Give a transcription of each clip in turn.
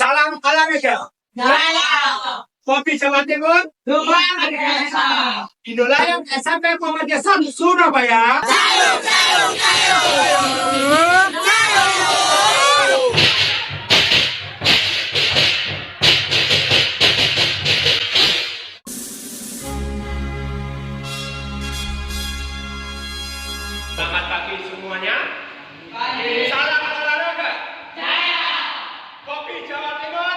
Salam olahraga. Kopi Jawa Timur. Luar biasa. Idola SMP Muhammadiyah 1 Surabaya. Selamat pagi semuanya. Salam olahraga. Kopi Jawa Timur.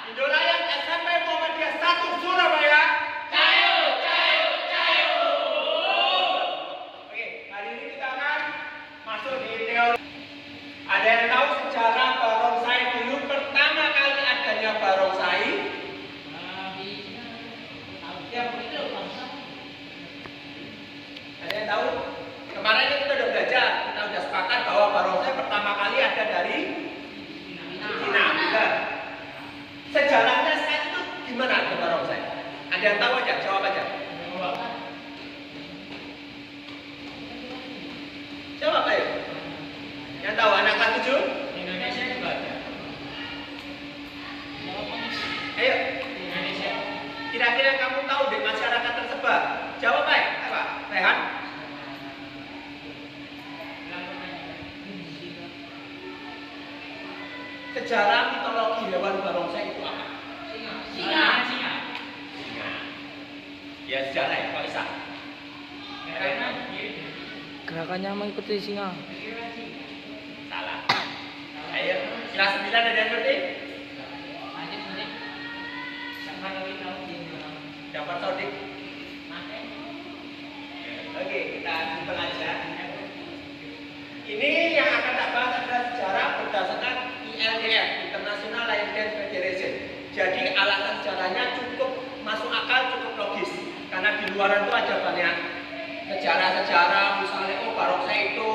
Idola SMP Muhammadiyah 1 Surabaya. Oke, hari ini kita akan masuk di teori. Ada yang tahu sejarah barongsai dulu pertama kali adanya barongsai? Ada yang tahu? Kemarin kita sudah belajar, kita sudah sepakat bahwa barongsai pertama kali ada dari Cina. Benar. Sejarahnya saat itu gimana ada barongsai? Ada yang tahu aja? Jawab aja. Jawab ayo. Yang tahu anak kelas 7? Indonesia juga ada. Ayo. Indonesia. Kira-kira kamu tahu di masyarakat tersebar? Jawab aja. Apa? Rehan? Sejarah mitologi hewan barongsai itu apa? Singa. Singa. Ya sejarah ya, Pak Isa. Gerakannya mengikuti singa. Salah. Ayo, kelas 9 ada yang ngerti? Dapat sodik. Oke, kita simpan aja. Ini yang akan tak bahas adalah sejarah berdasarkan ILDF, International Lion Dance Federation. Jadi alasan sejarahnya cukup masuk akal, cukup logis. Karena di luaran itu ada banyak sejarah-sejarah, misalnya barongsai itu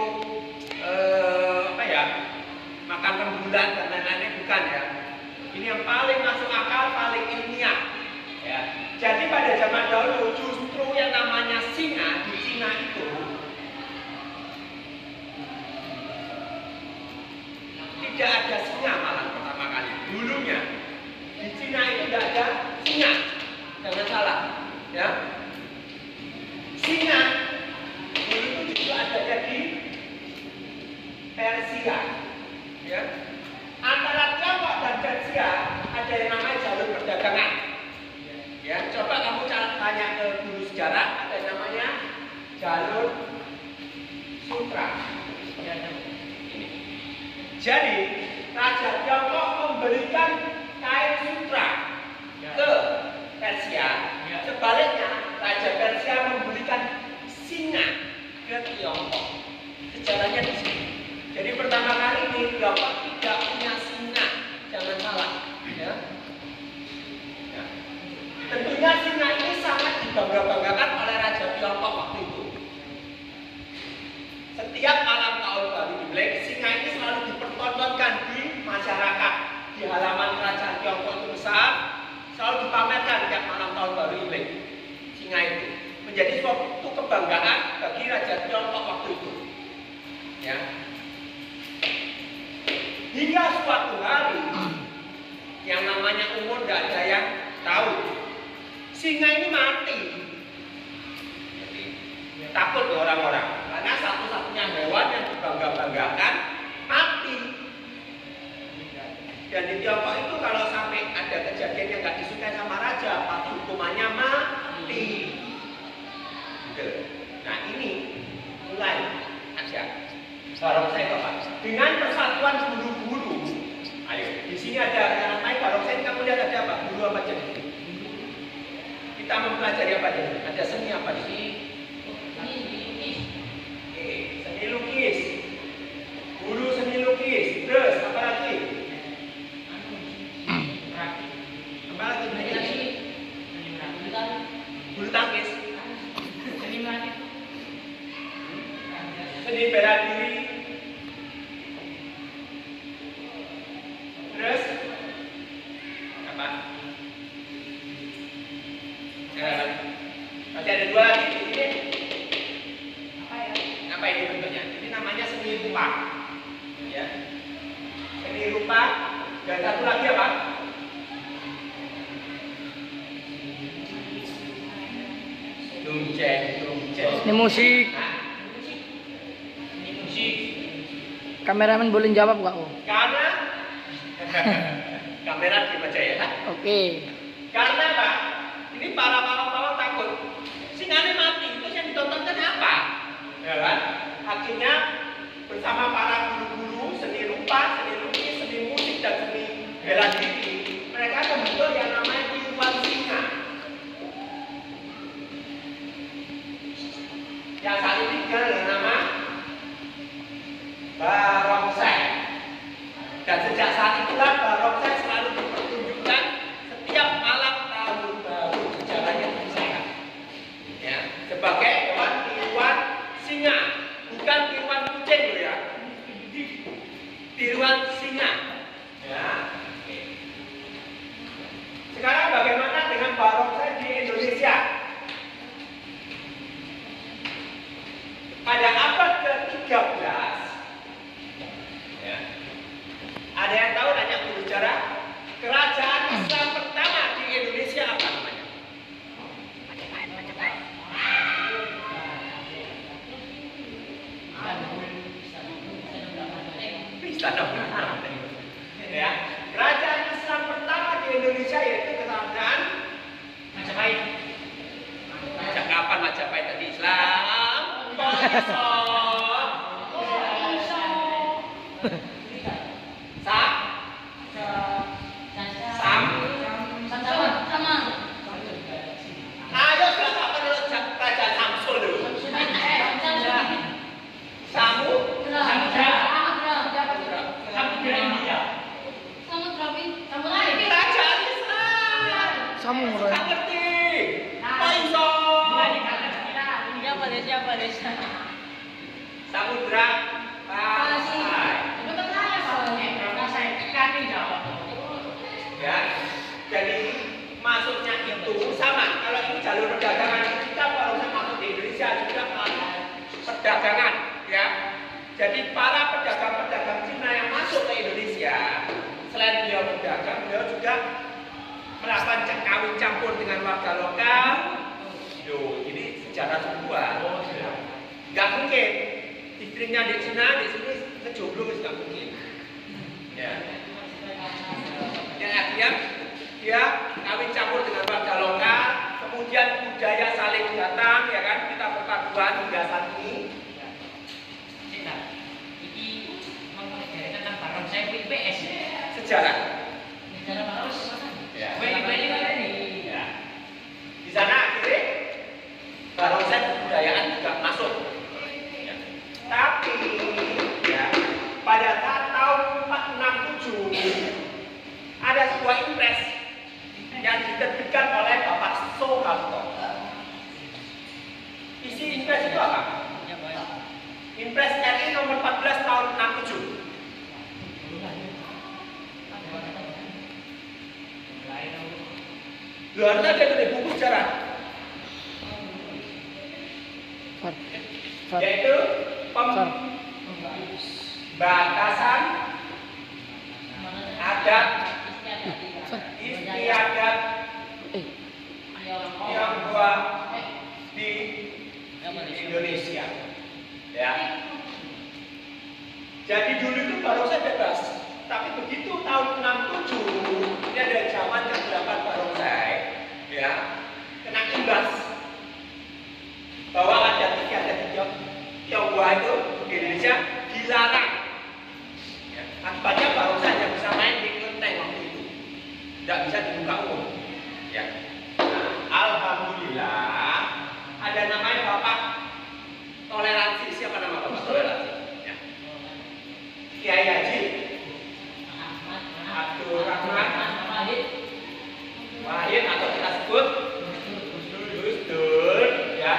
makan rembulan dan lain-lainnya, bukan ya. Ini yang paling masuk akal, paling ilmiah. Ya. Jadi pada zaman dahulu justru yang namanya singa di Cina itu tidak ada singa malah pertama kali. Dulunya di Cina itu tidak ada singa, jangan salah. Ya. Singa dulu itu juga adanya di Persia. Ya. Antara Tiongkok dan Persia ada yang namanya jalur perdagangan. Ya, coba kamu tanya ke guru sejarah, ada yang namanya jalur sutra. Ini. Jadi Raja Tiongkok memberikan kain sutra ke Persia. Sebaliknya Raja Persia memberikan singa ke Tiongkok. Sejarahnya di sini. Jadi pertama kali ini Tiongkok tidak punya singa, jangan salah. Ya. Tentunya singa ini sangat dibangga-banggakan oleh Raja Tiongkok waktu itu. Setiap malam tahun baru Imlek, singa ini selalu dipertontonkan di masyarakat. Di halaman kerajaan Tiongkok itu besar, selalu dipamerkan tiap malam tahun baru Imlek. Singa itu menjadi suatu kebanggaan bagi Raja Tiongkok waktu itu. Ya. Hingga suatu hari yang namanya umur tidak ada yang tahu. Singa ini mati. Jadi, takut orang-orang karena satu-satunya hewan yang dibangga-banggakan mati. Dan di Tiongkok itu kalau sampai ada kejadian yang nggak disukai sama raja, pasti hukumannya mati. Gitu. Nah ini mulai aja. Barongsai itu apa? Dengan persatuan bulu-bulu. Ayo, di sini ada yang namanya barongsai. Kamu lihat ada apa? Bulu apa aja? Kita mempelajari apa aja? Ada seni apa di sini? Seni lukis. Bulu seni lukis. Terus apa lagi? Apa lagi? Bulu tangkis. Seni bela diri. Terus apa? Masih ada dua lagi di sini. Apa ini bentuknya? Ini namanya seni rupa. Ya. Seni rupa Dan satu lagi apa? Dumceng. Ini musik. Nah, Ini musik. Kameramen boleh jawab gak? Oh? karena kamera dibaca ya. Oke. Karena Pak, ini para pawang-pawang takut singanya mati, terus yang ditontonkan apa? Ya kan? Akhirnya bersama para guru-guru seni rupa, seni lukis, seni musik dan seni bela diri, mereka membentuk yang namanya tiruan singa. Yang saat ini dikenal dengan nama barongsai. Dan sejak saat itulah barongsai selalu dipertunjukkan setiap malam tahun baru sejarahnya dipisahkan. Ya, sebagai hewan tiruan singa, bukan tiruan kucing loh ya. Tiruan singa. Ya. Oke. Sekarang bagaimana dengan barongsai di Indonesia? Pada abad ke-13, ya, ada yang tahu nanya guru sejarah? Kerajaan Islam pertama di Indonesia apa namanya? Istana Bung. Ya, kerajaan Islam pertama di Indonesia yaitu kerajaan Majapahit. Sejak kapan Majapahit tadi Islam? Ayo silakan dulu kerajaan Samsul dulu. Samu, kerajaan Islam. Samurai. Tak ngerti. Paiso. Samudra Pasai. Ya, jadi masuknya itu sama. Kalau ini jalur perdagangan kita barusan masuk di Indonesia juga perdagangan, ya. Jadi para pedagang-pedagang Cina yang masuk ke Indonesia, selain beliau berdagang, beliau juga melakukan kawin campur dengan warga lokal. Yo, ini sejarah sebuah. Nggak mungkin istrinya di Cina, di sini kejomblo nggak mungkin. Ya. Yang akhirnya dia kawin campur dengan warga lokal, kemudian budaya saling datang, ya kan? Kita perpaduan hingga saat ini. Sejarah. Ya. Ya. Di sana akhirnya barongsai kebudayaan juga masuk. Ya. Tapi ya, pada saat tahun 467 ada sebuah impres yang diterbitkan oleh Bapak Soeharto. Isi impres itu apa? Impres RI nomor 14 tahun 67. Luarnya ada di buku sejarah, yaitu pembatasan adat istiadat Tionghoa di Indonesia. Ya. Jadi dulu itu barongsai bebas, tapi begitu tahun 67 ini ada zaman kegelapan barongsai, ya, kena imbas bahwa ada Tionghoa itu di Indonesia dilarang. Ya. Akibatnya barongsai hanya bisa main di kelenteng waktu itu, tidak bisa dibuka umum. Ya. Nah, alhamdulillah ada namanya Bapak Toleransi. Siapa nama Bapak Toleransi? Ya. Kiai Haji Abdul Rahman Wahid atau kita sebut Gus Dur, ya,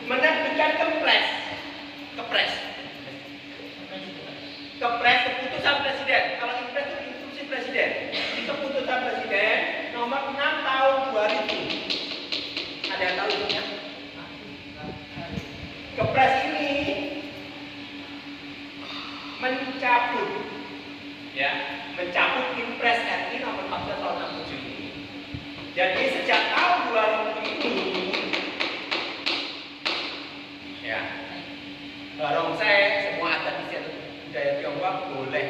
menerbitkan kepres keputusan presiden. Kalau impres itu instruksi presiden. Ini keputusan presiden nomor 6 tahun 2000. Ada yang tahu itu ya? Kepres ini mencabut ya, mencabut Impres RI nomor 14 tahun 67 ini. Jadi sejak tahun 2000 ini, ya, barongsai semua adat istiadat budaya Tionghoa boleh.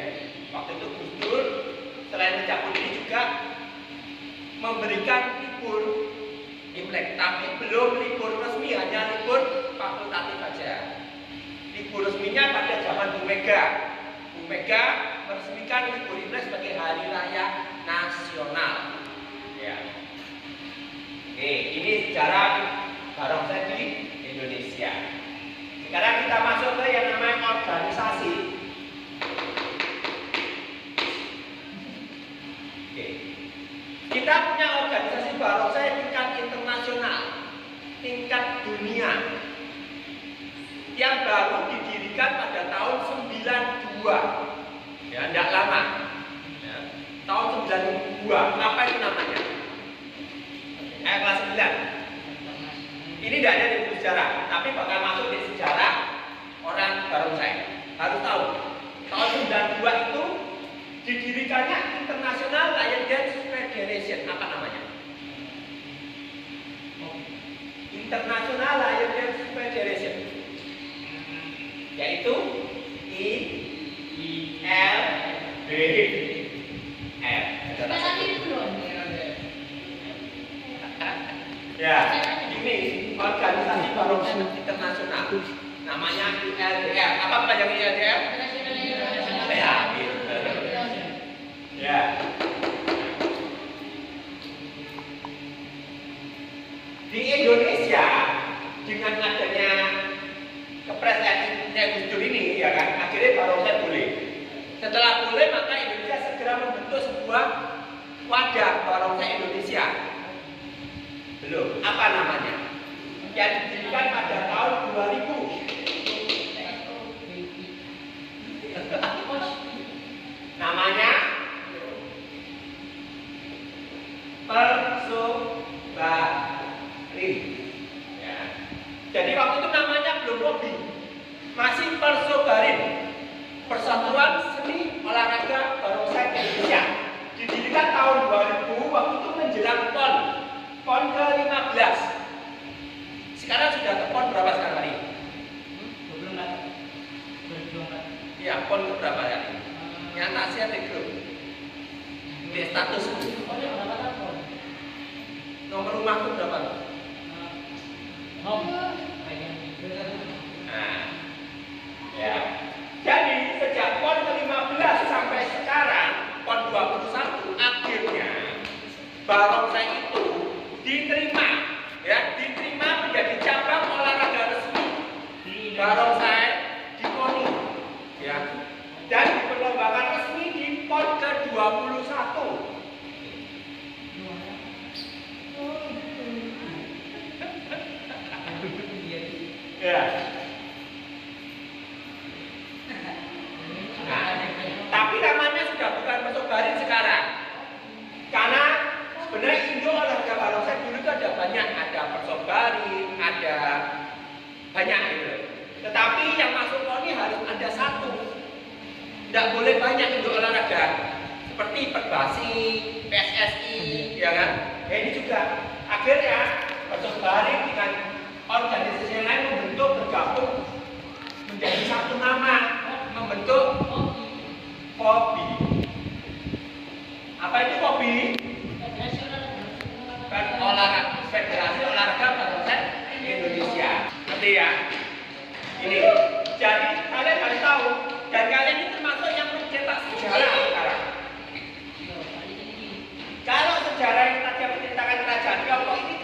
Waktu itu Gus Dur selain mencabut ini juga memberikan libur Imlek, tapi belum libur resmi, hanya libur fakultatif saja. Libur resminya pada zaman Bu Mega. Bu Mega meresmikan libur Imlek sebagai hari raya nasional. Ya. Oke, ini sejarah barongsai di Indonesia. Sekarang kita masuk ke yang namanya organisasi. Oke. Kita punya organisasi barongsai tingkat internasional, tingkat dunia, yang baru didirikan pada tahun 92. Ya, tidak lama. Ya, tahun 92. Apa itu namanya? Kelas 9. Ini tidak ada di buku sejarah, tapi bakal masuk di sejarah orang barongsai. Harus tahu. Tahun 92 itu didirikannya International Lion Dance Federation. Apa namanya? International Lion Dance Federation. Yaitu ILBF. Ya, ini organisasi barongsai internasional. Namanya ILBF. Apa panjang ILBF? Ya, gitu. Ya. Di Indonesia dengan adanya Kepres Gus Dur ini, ya kan, akhirnya barongsai boleh. Setelah boleh, maka Indonesia segera membentuk sebuah wadah barongsai Indonesia. Belum, apa namanya? Yang didirikan pada tahun 2000. Namanya Persobarin. Ya. Jadi waktu itu namanya belum POBI, masih Persobarin, Persatuan Seni Olahraga Barongsai Indonesia. Didirikan tahun 2000, waktu itu menjelang PON ke-15. Sekarang sudah ke PON berapa sekarang hari? 24. Iya, PON ke berapa hari? Yang tak siap di grup. Di status. Nomor rumahku berapa? Nah, ya. Jadi sejak PON ke-15 sampai sekarang PON 21 akhirnya barongsai itu diterima, ya, diterima menjadi cabang olahraga resmi barongsai di KONI, ya, dan diperlombakan resmi di PON ke-21. Ya. Nah, tapi namanya sudah bukan Persobarin sekarang, karena sebenarnya induk olahraga barongsai dulu itu ada banyak, ada Persobarin, ada banyak gitu. Tetapi yang masuk KONI harus ada satu, tidak boleh banyak induk olahraga seperti Perbasi, PSSI, ya kan? Ya ini juga akhirnya Persobarin dengan organisasi yang lain membentuk, bergabung menjadi satu nama, membentuk POBI. Apa itu POBI? Federasi Olahraga Barongsai Indonesia. Nanti ya. Ini. Jadi kalian harus tahu, dan kalian ini termasuk yang mencetak sejarah sekarang. Kalau sejarah yang tadi menceritakan kerajaan Tiongkok ini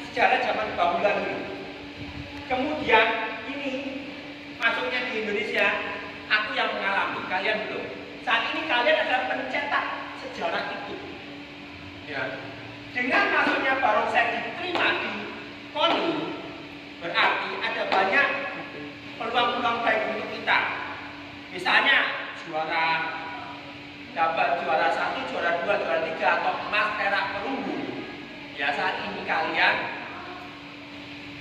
sejarah zaman Bahulan dulu. Kemudian ini masuknya di Indonesia, aku yang mengalami, kalian belum. Saat ini kalian adalah pencetak sejarah itu. Ya. Dengan masuknya barongsai diterima di KONI, berarti ada banyak peluang-peluang baik untuk kita. Misalnya dapat juara 1, juara 2, juara 3, atau emas, perak, perunggu. Ya, saat ini kalian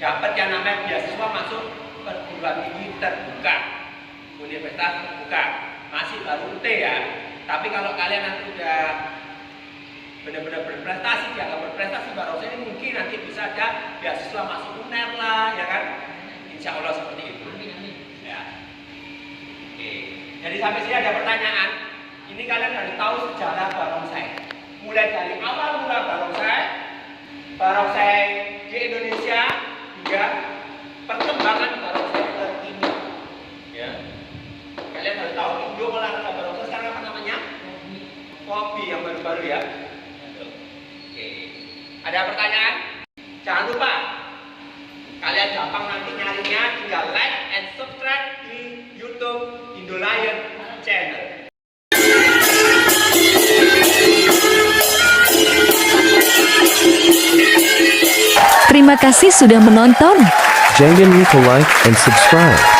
dapat yang namanya beasiswa masuk perguruan tinggi terbuka, universitas terbuka. masih baru UT ya. Tapi kalau kalian nanti udah benar-benar berprestasi, dianggap berprestasi, barongsai ini mungkin nanti bisa ada beasiswa masuk UNER lah, ya kan? Insya Allah seperti itu. Ya. Oke. Jadi sampai sini ada pertanyaan. Ini kalian harus tahu sejarah barongsai. Mulai dari awal mula barongsai di Indonesia hingga perkembangan barongsai terkini. Ya. Kalian harus tahu Indo olahraga barongsai sekarang apa namanya? Kopi yang baru-baru ya. Oke. Ada pertanyaan? Jangan lupa kalian gampang nanti nyarinya, tinggal like and subscribe di YouTube Indolion Channel. Terima kasih sudah menonton. Jangan lupa like and subscribe.